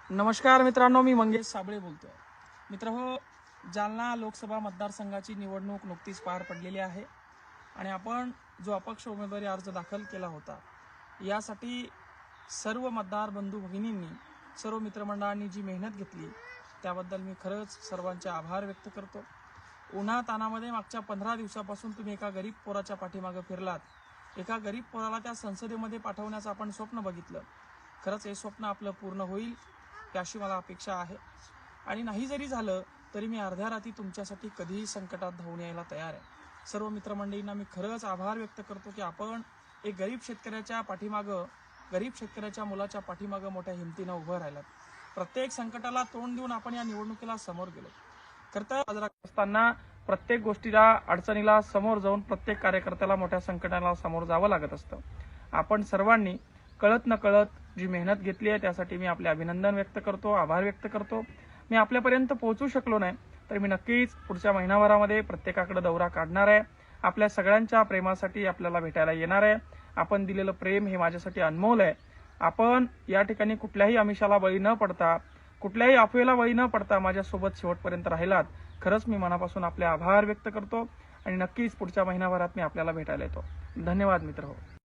नमस्कार मित्रांनो, मी मंगेश साबळे बोलतोय. मित्रहो, जालना लोकसभा मतदारसंघाची निवडणूक नुकतीच पार पडलेली आहे आणि आपण जो अपक्ष उमेदवारी अर्ज दाखल केला होता यासाठी सर्व मतदार बंधू भगिनींनी, सर्व मित्रमंडळांनी जी मेहनत घेतली त्याबद्दल मी खरंच सर्वांचे आभार व्यक्त करतो. उन्हा तानामध्ये मागच्या 15 दिवसापासून तुम्ही एका गरीब पोराच्या पाठीमागे फिरलात. एका गरीब पोराला त्या संसदेमध्ये पाठवण्याचं आपण स्वप्न बघितलं. खरंच हे स्वप्न आपलं पूर्ण होईल याची मला अपेक्षा आहे. आणि नाही जरी झालं तरी मी अर्ध्या रात्री तुमच्यासाठी कधीही संकटात धावून यायला तयार आहे. सर्व मित्रमंडळींना मी खरंच आभार व्यक्त करतो की आपण एक गरीब शेतकऱ्याच्या पाठीमागं, गरीब शेतकऱ्याच्या मुलाच्या पाठीमागं मोठ्या हिमतीनं उभं राहिलात. प्रत्येक संकटाला तोंड देऊन आपण या निवडणुकीला समोर गेलो. खरं तर साजरा असताना प्रत्येक गोष्टीला, अडचणीला समोर जाऊन प्रत्येक कार्यकर्त्याला मोठ्या संकटाला समोर जावं लागत असतं. आपण सर्वांनी कळत न कळत जी मेहनत घेतली आहे त्यासाठी मी आपले अभिनंदन व्यक्त करतो, आभार व्यक्त करतो. मी आपल्यापर्यंत पोहोचू शकलो नाही तर मी नक्कीच पुढच्या महिनाभरामध्ये प्रत्येकाकडे दौरा काढणार आहे. आपल्या सगळ्यांच्या प्रेमासाठी आपल्याला भेटायला येणार आहे. आपण दिलेलं प्रेम हे माझ्यासाठी अनमोल आहे. आपण या ठिकाणी कुठल्याही आमिषाला बळी न पडता, कुठल्याही अफवेला बळी न पडता माझ्यासोबत शेवटपर्यंत राहिलात. खरंच मी मनापासून आपले आभार व्यक्त करतो आणि नक्कीच पुढच्या महिनाभरात मी आपल्याला भेटायला येतो. धन्यवाद मित्रहो.